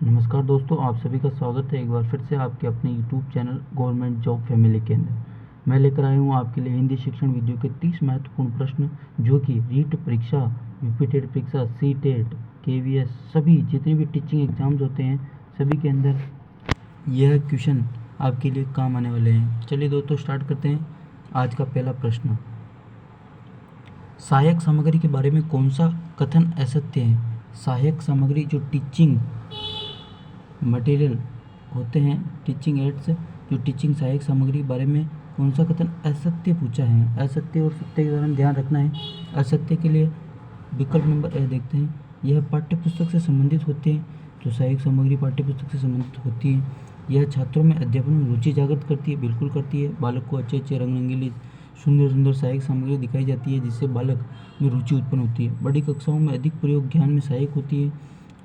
नमस्कार दोस्तों, आप सभी का स्वागत है एक बार फिर से आपके अपने YouTube channel government job family के अंदर। मैं लेकर आया हूँ आपके लिए हिंदी शिक्षण वीडियो के 30 महत्वपूर्ण प्रश्न जो कि रीट परीक्षा, रिपीटेड परीक्षा, सी टेट, KVS सभी जितने भी टीचिंग एग्जाम्स होते हैं सभी के अंदर यह क्वेश्चन आपके लिए काम आने वाले हैं। चलिए दोस्तों स्टार्ट करते हैं। आज का पहला प्रश्न, सहायक सामग्री के बारे में कौन सा कथन असत्य है? सहायक सामग्री जो टीचिंग मटेरियल होते हैं, टीचिंग एड्स, जो टीचिंग सहायक सामग्री के बारे में कौन सा कथन असत्य पूछा है। असत्य और सत्य के दौरान ध्यान रखना है। असत्य के लिए विकल्प नंबर ए देखते हैं। यह पाठ्यपुस्तक से संबंधित होते हैं, तो सहायक सामग्री पाठ्यपुस्तक से संबंधित होती है। यह छात्रों में अध्यापन में रुचि जागृत करती है, बिल्कुल करती है। बालक को अच्छे अच्छे रंग रंगीली सुंदर सुंदर सहायक सामग्री दिखाई जाती है जिससे बालक में रुचि उत्पन्न होती है। बड़ी कक्षाओं में अधिक प्रयोग ज्ञान में सहायक होती है।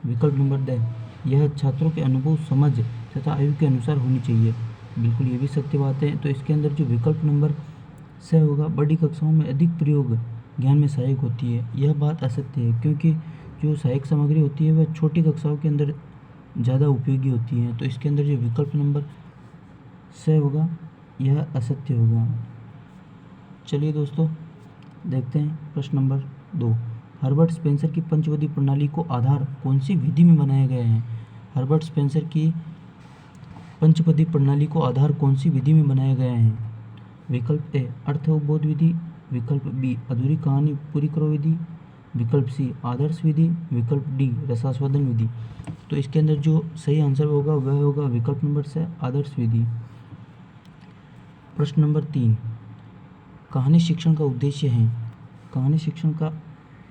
विकल्प नंबर ड, यह छात्रों के अनुभव, समझ तथा आयु के अनुसार होनी चाहिए, बिल्कुल ये भी सत्य बात है। तो इसके अंदर जो विकल्प नंबर से होगा, बड़ी कक्षाओं में अधिक प्रयोग ज्ञान में सहायक होती है, यह बात असत्य है क्योंकि जो सहायक सामग्री होती है वह छोटी कक्षाओं के अंदर ज़्यादा उपयोगी होती है। तो इसके अंदर जो विकल्प नंबर से होगा यह असत्य होगा। चलिए दोस्तों देखते हैं प्रश्न नंबर 2। हर्बर्ट स्पेंसर की पंचविधि प्रणाली को आधार कौन सी विधि में बनाया गया है? हर्बर्ट स्पेंसर की पंचपदी प्रणाली को आधार कौन सी विधि में बनाया गया है? विकल्प ए अर्थ अवबोध विधि, विकल्प बी अधूरी कहानी पूरी करो विधि, विकल्प सी आदर्श विधि, विकल्प डी रसास्वादन विधि। तो इसके अंदर जो सही आंसर होगा वह होगा विकल्प नंबर से आदर्श विधि। प्रश्न नंबर 3, कहानी शिक्षण का उद्देश्य है। कहानी शिक्षण का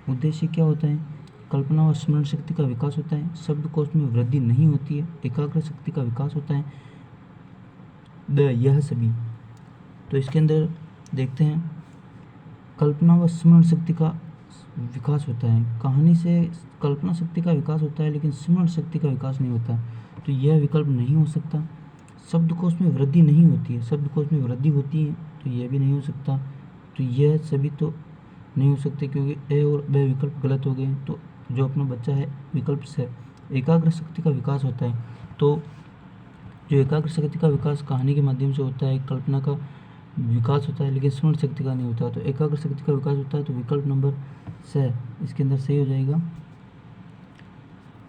उद्देश्य क्या होता है? कल्पना व स्मरण शक्ति का विकास होता है, शब्दकोश में वृद्धि नहीं होती है, एकाग्र शक्ति का विकास होता है, यह सभी। तो इसके अंदर देखते हैं, कल्पना व स्मरण शक्ति का विकास होता है। कहानी से कल्पना शक्ति का विकास होता है लेकिन स्मरण शक्ति का विकास नहीं होता, तो यह विकल्प नहीं हो सकता। शब्दकोश में वृद्धि नहीं होती है, शब्दकोश में वृद्धि होती है, तो यह भी नहीं हो सकता। तो यह सभी तो नहीं हो सकते क्योंकि ए और बे विकल्प गलत हो गए। तो जो अपना बच्चा है विकल्प से एकाग्र शक्ति का विकास होता है। तो जो एकाग्र शक्ति का विकास कहानी के माध्यम से होता है, कल्पना का विकास होता है लेकिन स्मरण शक्ति का नहीं होता, तो एकाग्र शक्ति का विकास होता है। तो विकल्प नंबर से इसके अंदर सही हो जाएगा।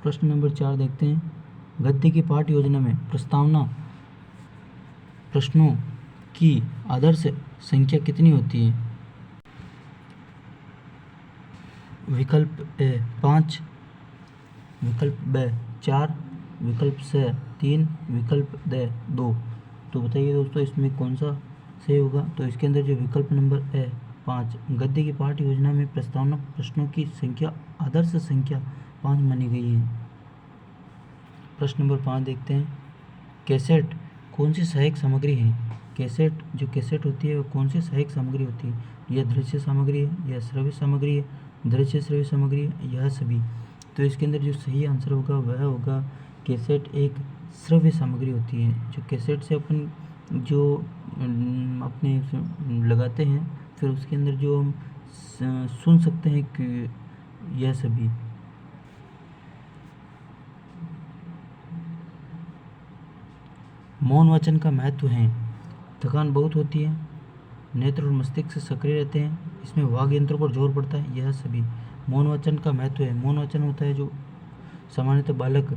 प्रश्न नंबर 4 देखते हैं, गद्य की पाठ योजना में प्रस्तावना प्रश्नों की आदर्श संख्या कितनी होती है? विकल्प ए 5, विकल्प बे 4, विकल्प से 3, विकल्प दे 2। तो बताइए दोस्तों इसमें कौन सा सही होगा? तो इसके अंदर जो विकल्प नंबर ए 5, गद्य की पाठ योजना में प्रस्तावना प्रश्नों की संख्या आदर्श संख्या 5 मानी गई है। प्रश्न नंबर 5 देखते हैं, कैसेट कौन सी सहायक सामग्री है? कैसेट जो कैसेट होती है वो कौन सी सहायक सामग्री होती है? यह दृश्य सामग्री है, यह श्रव्य सामग्री है, दृश्य श्रव्य सामग्री है, यह सभी। तो इसके अंदर जो सही आंसर होगा वह होगा कैसेट एक श्रव्य सामग्री होती है। जो कैसेट से अपन जो अपने लगाते हैं फिर उसके अंदर जो हम सुन सकते हैं कि यह सभी। मौन वाचन का महत्व है। थकान बहुत होती है, नेत्र और मस्तिष्क सक्रिय रहते हैं, इसमें वाग यंत्रों पर जोर पड़ता है, यह सभी। मौन वाचन का महत्व है। मौन वाचन होता है जो सामान्यतः बालक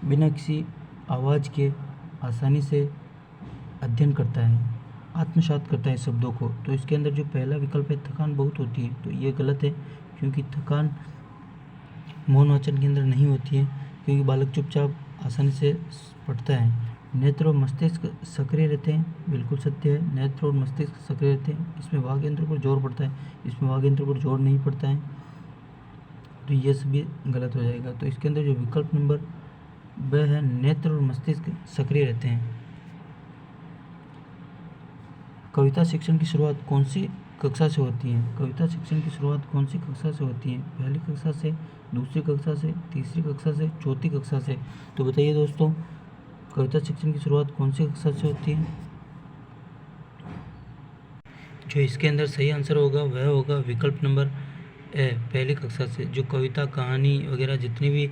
बिना किसी आवाज़ के आसानी से अध्ययन करता है, आत्मसात करता है शब्दों को। तो इसके अंदर जो पहला विकल्प है थकान बहुत होती है, तो ये गलत है क्योंकि थकान मौन वाचन के अंदर नहीं होती है क्योंकि बालक चुपचाप आसानी से पढ़ता है। नेत्र और मस्तिष्क सक्रिय रहते हैं, बिल्कुल सत्य है। नेत्र और मस्तिष्क सक्रिय रहते हैं, इसमें वाग यंत्र पर जोर पड़ता है, इसमें वाग यंत्र पर जोर नहीं पड़ता है, तो ये सभी गलत हो जाएगा। तो इसके अंदर जो विकल्प नंबर वह है नेत्र और मस्तिष्क सक्रिय रहते हैं। कविता शिक्षण की शुरुआत कौन सी कक्षा से होती है? कविता शिक्षण की शुरुआत कौन सी कक्षा से होती है? पहली कक्षा से, दूसरी कक्षा से, तीसरी कक्षा से, चौथी कक्षा से। तो बताइए दोस्तों कविता शिक्षण की शुरुआत कौन सी कक्षा से होती है? जो इसके अंदर सही आंसर होगा वह होगा विकल्प नंबर ए पहली कक्षा से। जो कविता, कहानी वगैरह जितनी भी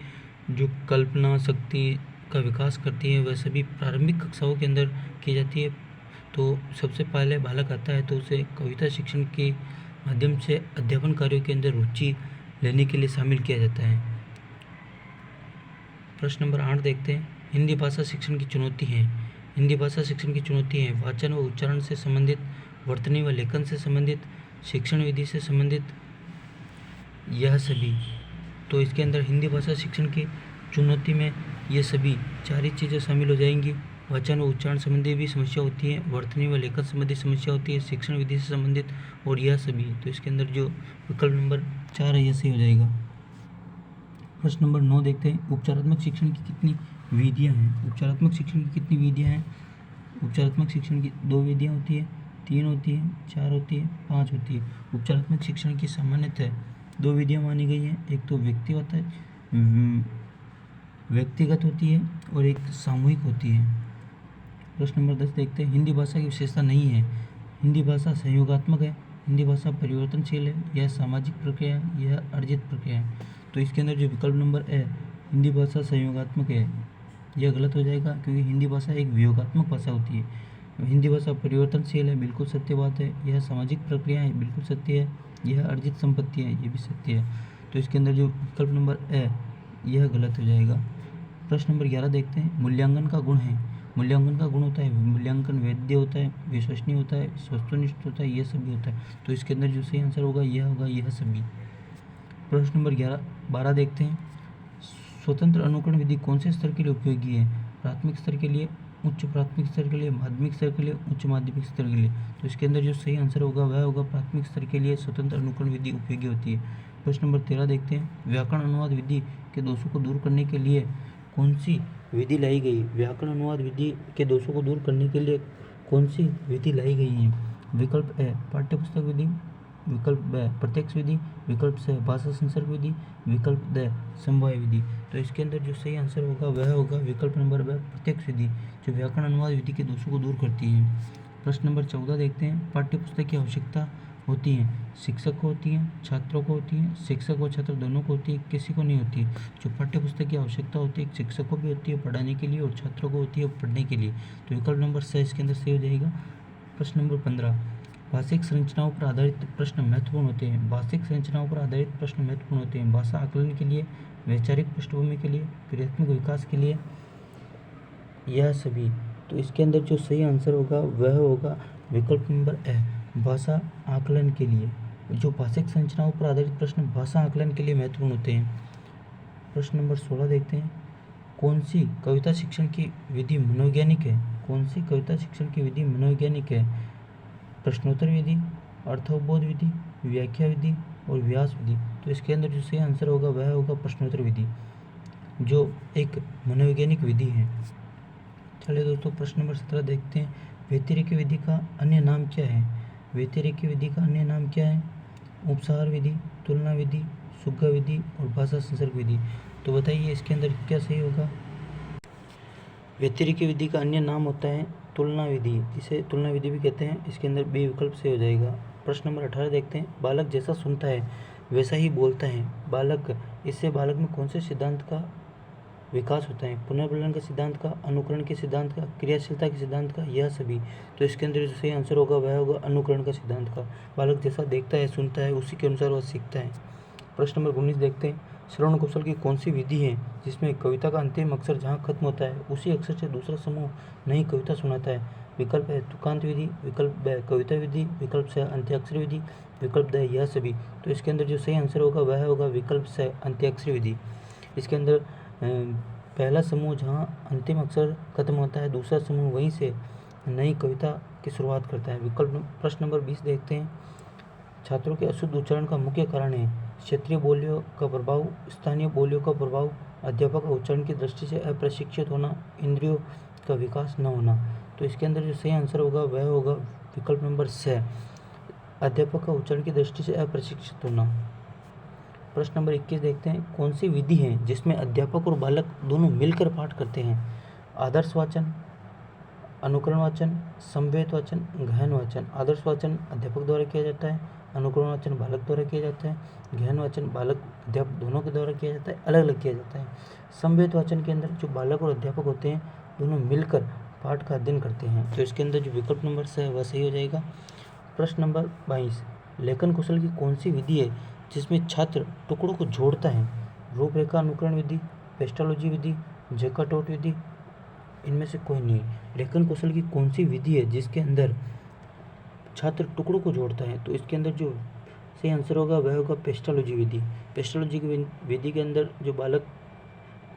जो कल्पना शक्ति का विकास करती है वह सभी प्रारंभिक कक्षाओं के अंदर की जाती है। तो सबसे पहले बालक आता है तो उसे कविता शिक्षण के माध्यम से अध्यापन कार्यों के अंदर रुचि लेने के लिए शामिल किया जाता है। प्रश्न नंबर 8 देखते हैं। हिंदी भाषा शिक्षण की चुनौती है। हिंदी भाषा शिक्षण की चुनौती है वाचन व उच्चारण से संबंधित, वर्तनी व लेखन से संबंधित, शिक्षण विधि से संबंधित, यह सभी। तो इसके अंदर हिंदी भाषा शिक्षण की चुनौती में ये सभी 4 ही चीज़ें शामिल हो जाएंगी। वाचन व उच्चारण संबंधी भी समस्या होती है, वर्तनी व लेखन संबंधी समस्या होती है, शिक्षण विधि से संबंधित और यह सभी। तो इसके अंदर जो विकल्प नंबर 4 है यह सही हो जाएगा। प्रश्न नंबर 9 देखते हैं। उपचारात्मक शिक्षण की कितनी विधियां हैं? उपचारात्मक शिक्षण की कितनी विधियां हैं? उपचारात्मक शिक्षण की 2 विधियां होती है, 3 होती है, 4 होती है, 5 होती है। उपचारात्मक शिक्षण की सामान्यतः 2 विधियां मानी गई हैं। एक तो व्यक्तिगत होती है और एक सामूहिक होती है। प्रश्न नंबर 10 देखते हैं। हिंदी भाषा की विशेषता नहीं है। हिंदी भाषा संयोगात्मक है, हिंदी भाषा परिवर्तनशील है, यह सामाजिक प्रक्रिया है, यह अर्जित प्रक्रिया है। तो इसके अंदर जो विकल्प नंबर है हिंदी भाषा संयोगात्मक है, यह गलत हो जाएगा क्योंकि हिंदी भाषा एक वियोगात्मक भाषा होती है। हिंदी भाषा परिवर्तनशील है, बिल्कुल सत्य बात है। यह सामाजिक प्रक्रिया है, बिल्कुल सत्य है। यह अर्जित संपत्ति है, ये भी सत्य है। तो इसके अंदर जो विकल्प नंबर है यह गलत हो जाएगा। प्रश्न नंबर 11 देखते हैं। मूल्यांकन का गुण है। मूल्यांकन का गुण होता है मूल्यांकन वैध होता है, विश्वसनीय होता है, वस्तुनिष्ठ होता है, यह सभी होता है। तो इसके अंदर जो सही आंसर होगा यह सभी। प्रश्न नंबर 12 देखते हैं। स्वतंत्र अनुकरण विधि कौन से स्तर के लिए उपयोगी है? प्राथमिक स्तर के लिए, उच्च प्राथमिक स्तर के लिए, माध्यमिक स्तर के लिए, उच्च माध्यमिक स्तर के लिए। तो इसके अंदर जो सही आंसर होगा वह होगा प्राथमिक स्तर के लिए स्वतंत्र अनुकरण विधि उपयोगी होती है। प्रश्न नंबर 13 देखते हैं। व्याकरण अनुवाद विधि के दोषों को दूर करने के लिए कौन सी विधि लाई गई? व्याकरण अनुवाद विधि के दोषों को दूर करने के लिए कौन सी विधि लाई गई है? विकल्प ए पाठ्यपुस्तक विधि, विकल्प ब प्रत्यक्ष विधि, विकल्प से भाषा संसर्ग विधि, विकल्प द समवाय विधि। तो इसके अंदर जो सही आंसर होगा वह होगा विकल्प नंबर ब प्रत्यक्ष विधि, जो व्याकरण अनुवाद विधि के दोषों को दूर करती है। प्रश्न नंबर 14 देखते हैं। पाठ्यपुस्तक की आवश्यकता होती है, शिक्षक को होती है, छात्रों को होती है, शिक्षक और छात्र दोनों को होती है, किसी को नहीं होती है? जो पाठ्यपुस्तक की आवश्यकता होती है शिक्षक को भी होती है पढ़ाने के लिए और छात्रों को होती है पढ़ने के लिए। तो विकल्प नंबर 6 इसके अंदर सही हो जाएगा। प्रश्न नंबर 15। भाषिक संरचनाओं पर आधारित प्रश्न महत्वपूर्ण होते हैं। भाषिक संरचनाओं पर आधारित प्रश्न महत्वपूर्ण होते हैं भाषा आकलन के लिए, वैचारिक पृष्ठभूमि के लिए, क्रियात्मक विकास के लिए, यह सभी। तो इसके अंदर जो सही आंसर होगा वह होगा विकल्प नंबर ए भाषा आकलन के लिए। जो भाषिक संरचनाओं पर आधारित प्रश्न भाषा आकलन के लिए महत्वपूर्ण होते हैं। प्रश्न नंबर 16 देखते हैं। कौन सी कविता शिक्षण की विधि मनोवैज्ञानिक है? कौन सी कविता शिक्षण की विधि मनोवैज्ञानिक है? प्रश्नोत्तर विधि, अर्थावबोध विधि, व्याख्या विधि और व्यास विधि। तो इसके अंदर जो सही आंसर होगा वह होगा प्रश्नोत्तर विधि, जो एक मनोवैज्ञानिक विधि है। चलिए दोस्तों प्रश्न नंबर 17 देखते हैं। व्यतिरेकी विधि का अन्य नाम क्या है? व्यतिरेकी विधि का अन्य नाम क्या है? उपसार विधि, तुलना विधि, सुग्गा विधि और भाषा संसर्ग विधि। तो बताइए इसके अंदर क्या सही होगा? व्यतिरेकी विधि का अन्य नाम होता है तुलना विधि, इसे तुलना विधि भी कहते हैं। इसके अंदर बी विकल्प से हो जाएगा। प्रश्न नंबर 18 देखते हैं। बालक जैसा सुनता है वैसा ही बोलता है। इससे बालक में कौन से सिद्धांत का विकास होता है? पुनर्वितरण के सिद्धांत का, अनुकरण के सिद्धांत का, क्रियाशीलता के सिद्धांत का, यह सभी। तो इसके अंदर जो सही आंसर होगा वह होगा अनुकरण का सिद्धांत का। बालक जैसा देखता है, सुनता है, उसी के अनुसार वह सीखता है। प्रश्न नंबर 19 देखते हैं। श्रवण कौशल की कौन सी विधि है जिसमें कविता का अंतिम अक्षर जहाँ खत्म होता है उसी अक्षर से दूसरा समूह नई कविता सुनाता है? विकल्प है तुकांत विधि, विकल्प ब कविता विधि, विकल्प से अंत्याक्षरी विधि, विकल्प द यह सभी। तो इसके अंदर जो सही आंसर होगा वह होगा विकल्प से अंत्याक्षरी विधि। इसके अंदर पहला समूह जहाँ अंतिम अक्षर खत्म होता है, दूसरा समूह वहीं से नई कविता की शुरुआत करता है। प्रश्न नंबर 20 देखते हैं। छात्रों के अशुद्ध उच्चारण का मुख्य कारण है क्षेत्रीय बोलियों का प्रभाव, स्थानीय बोलियों का प्रभाव, अध्यापक का उच्चारण की दृष्टि से अप्रशिक्षित होना, इंद्रियों का विकास न होना। तो इसके अंदर जो सही आंसर होगा वह होगा विकल्प नंबर 6, अध्यापक का उच्चारण की दृष्टि से अप्रशिक्षित होना। प्रश्न नंबर 21 देखते हैं। कौन सी विधि है जिसमें अध्यापक और बालक दोनों मिलकर पाठ करते हैं? आदर्श वाचन, अनुकरण वाचन, समवेत वाचन, गहन वाचन। आदर्श वाचन अध्यापक द्वारा किया जाता है, अनुकरण वाचन बालक द्वारा किया जाता है, गहन वाचन बालक अध्यापक दोनों के द्वारा किया जाता है, अलग अलग किया जाता है। समवेत वाचन के अंदर जो बालक और अध्यापक होते हैं दोनों मिलकर पाठ का अध्ययन करते हैं। तो इसके अंदर जो विकल्प नंबर से है वह सही हो जाएगा। प्रश्न नंबर 22, लेखन कौशल की कौन सी विधि है जिसमें छात्र टुकड़ों को जोड़ता है? रूपरेखा अनुकरण विधि, पेस्टोलॉजी विधि, जैकार्ट विधि, इनमें से कोई नहीं। लेखन कौशल की कौन सी विधि है जिसके अंदर छात्र टुकड़ों को जोड़ता है? तो इसके अंदर जो सही आंसर होगा वह होगा पेस्टोलॉजी विधि। पेस्टोलॉजी की विधि के अंदर जो बालक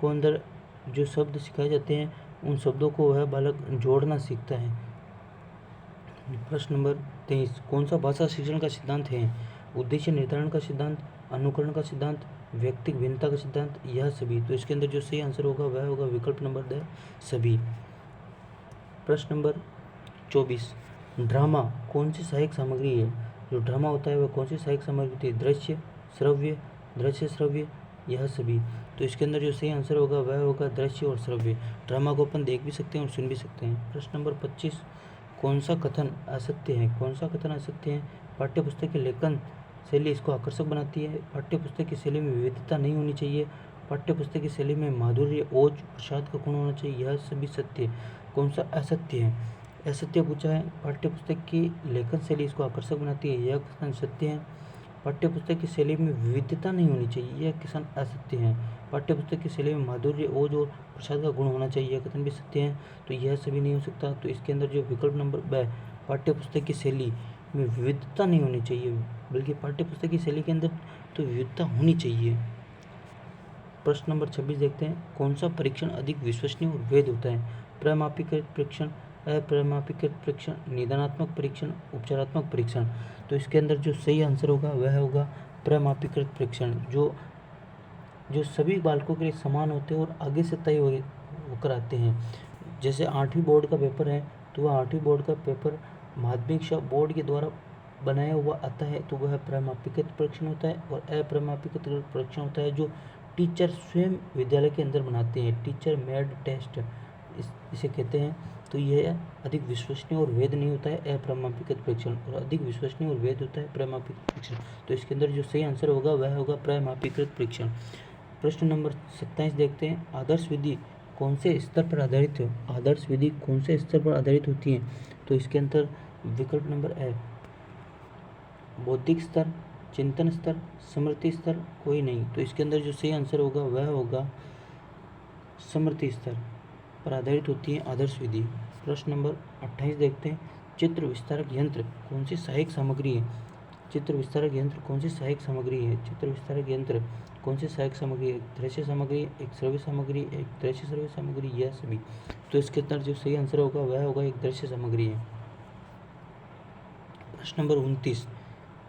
को अंदर जो शब्द सिखाए जाते हैं उन शब्दों को वह बालक जोड़ना सीखता है। प्रश्न नंबर 23, कौन सा भाषा शिक्षण का सिद्धांत है? उद्देश्य निर्धारण का सिद्धांत, अनुकरण का सिद्धांत, व्यक्तिगत भिन्नता का सिद्धांत, यह सभी। तो इसके अंदर जो सही आंसर होगा वह होगा विकल्प नंबर द सभी। प्रश्न नंबर 24, ड्रामा कौन सी सहायक सामग्री है? जो ड्रामा होता है वह कौन सी सहायक सामग्री होती है? दृश्य, श्रव्य, यह सभी। तो इसके अंदर जो सही आंसर होगा वह होगा दृश्य और श्रव्य। ड्रामा को अपन देख भी सकते हैं और सुन भी सकते हैं। प्रश्न नंबर 25, कौन सा कथन असत्य है? कौन सा कथन असत्य है? पाठ्यपुस्तक की लेखन शैली इसको आकर्षक बनाती है, पाठ्यपुस्तक की शैली में विविधता नहीं होनी चाहिए, पाठ्यपुस्तक की शैली में माधुर्य, ओज, प्रसाद का गुण होना चाहिए, यह सभी सत्य है। कौन सा असत्य है? असत्य पूछा है। पाठ्यपुस्तक की लेखन शैली इसको आकर्षक बनाती है, यह कथन सत्य है। पाठ्यपुस्तक की शैली में विविधता नहीं होनी चाहिए, यह कथन असत्य है। पाठ्यपुस्तक की शैली में माधुर्य, ओज और प्रसाद का गुण होना चाहिए, यह कथन भी सत्य है। तो यह सभी नहीं हो सकता। तो इसके अंदर जो विकल्प नंबर ब, पाठ्यपुस्तक की शैली में विविधता नहीं होनी चाहिए, बल्कि पाठ्यपुस्तक की शैली के अंदर तो विविधता होनी चाहिए। प्रश्न नंबर 26 देखते हैं, कौन सा परीक्षण अधिक विश्वसनीय और वैध होता है? प्रमापीकृत परीक्षण, अप्रमापीकृत परीक्षण, निदानात्मक परीक्षण, उपचारात्मक परीक्षण। तो इसके अंदर जो सही आंसर होगा वह होगा प्रमापीकृत परीक्षण, जो सभी बालकों के लिए समान होते हैं और आगे से तय होकर आते हैं। जैसे 8वीं बोर्ड का पेपर है तो वह 8वीं बोर्ड का पेपर माध्यमिक शिक्षा बोर्ड के द्वारा बनाया हुआ आता है, तो वह प्रमापीकृत परीक्षण होता है। और अप्रमापीकृत परीक्षण होता है जो टीचर स्वयं विद्यालय के अंदर बनाते हैं, टीचर मेड टेस्ट इसे कहते हैं। तो यह अधिक विश्वसनीय और वैध नहीं होता है अप्रमापीकृत परीक्षण, और अधिक विश्वसनीय और वैध होता है प्रमापीकृत परीक्षण। तो इसके अंदर जो सही आंसर होगा वह होगा प्रमापीकृत परीक्षण। प्रश्न नंबर 27 देखते हैं, आदर्श विधि कौन से स्तर पर आधारित है? आदर्श विधि कौन से स्तर पर आधारित होती है? तो इसके अंदर विकल्प नंबर है बौद्धिक स्तर, चिंतन स्तर, स्मृति स्तर, कोई नहीं। तो इसके अंदर जो सही आंसर होगा वह होगा स्मृति स्तर पर आधारित होती है आदर्श विधि। प्रश्न नंबर 28 देखते हैं, चित्र विस्तारक यंत्र कौन सी सहायक सामग्री है? चित्र विस्तारक यंत्र कौन सी सहायक सामग्री है? चित्र विस्तारक यंत्र कौन सी सहायक सामग्री है? दृश्य सामग्री, एक श्रव्य सामग्री, एक दृश्य श्रव्य सामग्री, यह सभी। तो इसके अंदर जो सही आंसर होगा वह होगा एक दृश्य सामग्री है। प्रश्न नंबर 29,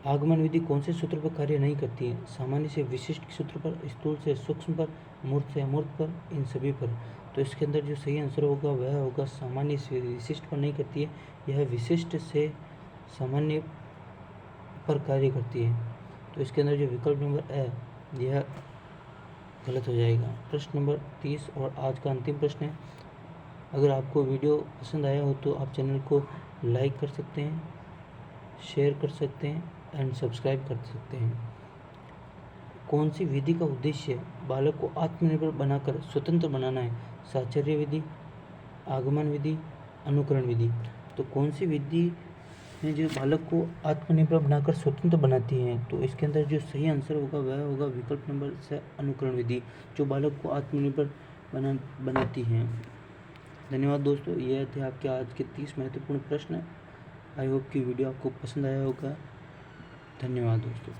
आगमन विधि कौन से सूत्र पर कार्य नहीं करती है? सामान्य से विशिष्ट सूत्र पर, स्थूल से सूक्ष्म पर, मूर्त से अमूर्त पर, इन सभी पर। तो इसके अंदर जो सही आंसर होगा वह होगा सामान्य से विशिष्ट पर नहीं करती है, यह विशिष्ट से सामान्य पर कार्य करती है। तो इसके अंदर जो विकल्प नंबर है यह गलत हो जाएगा। प्रश्न नंबर 30 और आज का अंतिम प्रश्न है, अगर आपको वीडियो पसंद आया हो तो आप चैनल को लाइक कर सकते हैं, शेयर कर सकते हैं एंड सब्सक्राइब कर सकते हैं। कौन सी विधि का उद्देश्य बालक को आत्मनिर्भर बनाकर स्वतंत्र बनाना है? साहचर्य विधि, आगमन विधि, अनुकरण विधि। तो कौन सी विधि है जो बालक को आत्मनिर्भर बनाकर स्वतंत्र बनाती है? तो इसके अंदर जो सही आंसर होगा वह होगा विकल्प नंबर से अनुकरण विधि, जो बालक को आत्मनिर्भर बनाती है। धन्यवाद दोस्तों, यह थे आपके आज के 30 महत्वपूर्ण प्रश्न। आई होप कि वीडियो आपको पसंद आया होगा। धन्यवाद दोस्तों।